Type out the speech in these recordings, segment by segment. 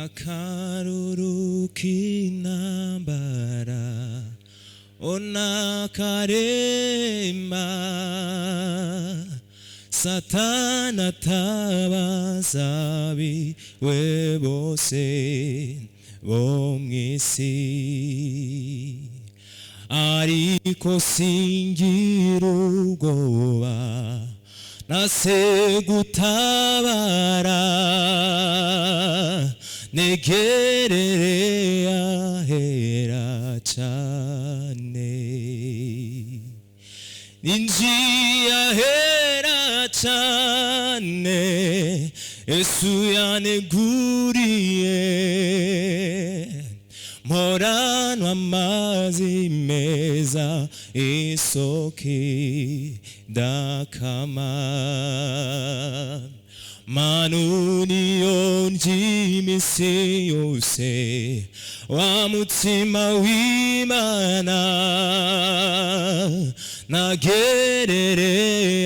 akaruru k'intambara onakarema satana tabazabiwe bose bo mw'isi ariko singira ubwoba nase gutabara negerere ahera cane ninjiye ahera cane Yesu yaneguriye moranwa amazi meza isoki dakama manuni yonji imisi yose wa mutima w'Imana nagerere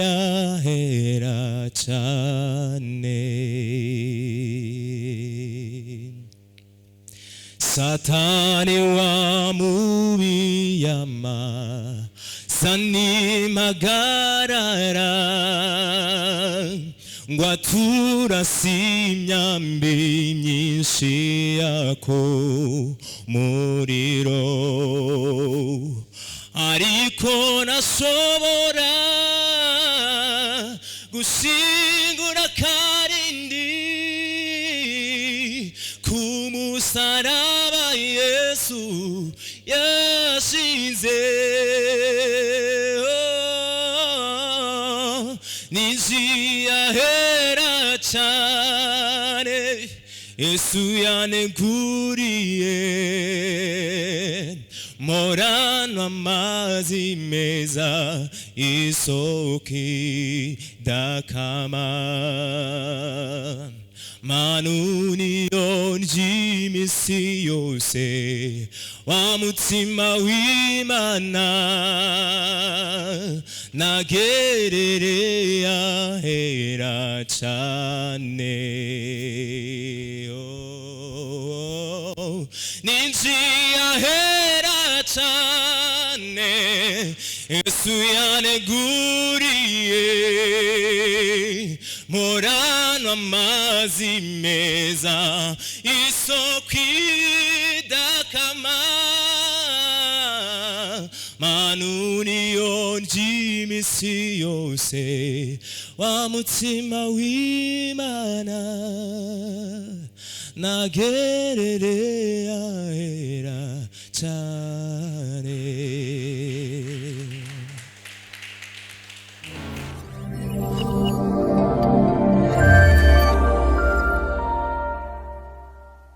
ahera cane satani wamubiyama sanimagarara ngo aturase imyambi myinshi yako muriro ariko nashobora gushingura karindi kumusaraba Yesu yashinze ninjiye ahera cane Yesu yaneguriye moranwa amazi meza isoki dakama manuni yonji imisi yose wa mutima w'Imana nagerere ahera cane ninjiye ahera cane Yesu yaneguriye moranwa amazi meza isoki dakama manuni yonji imisi yose wa mutima w'Imana nagerere ahera cane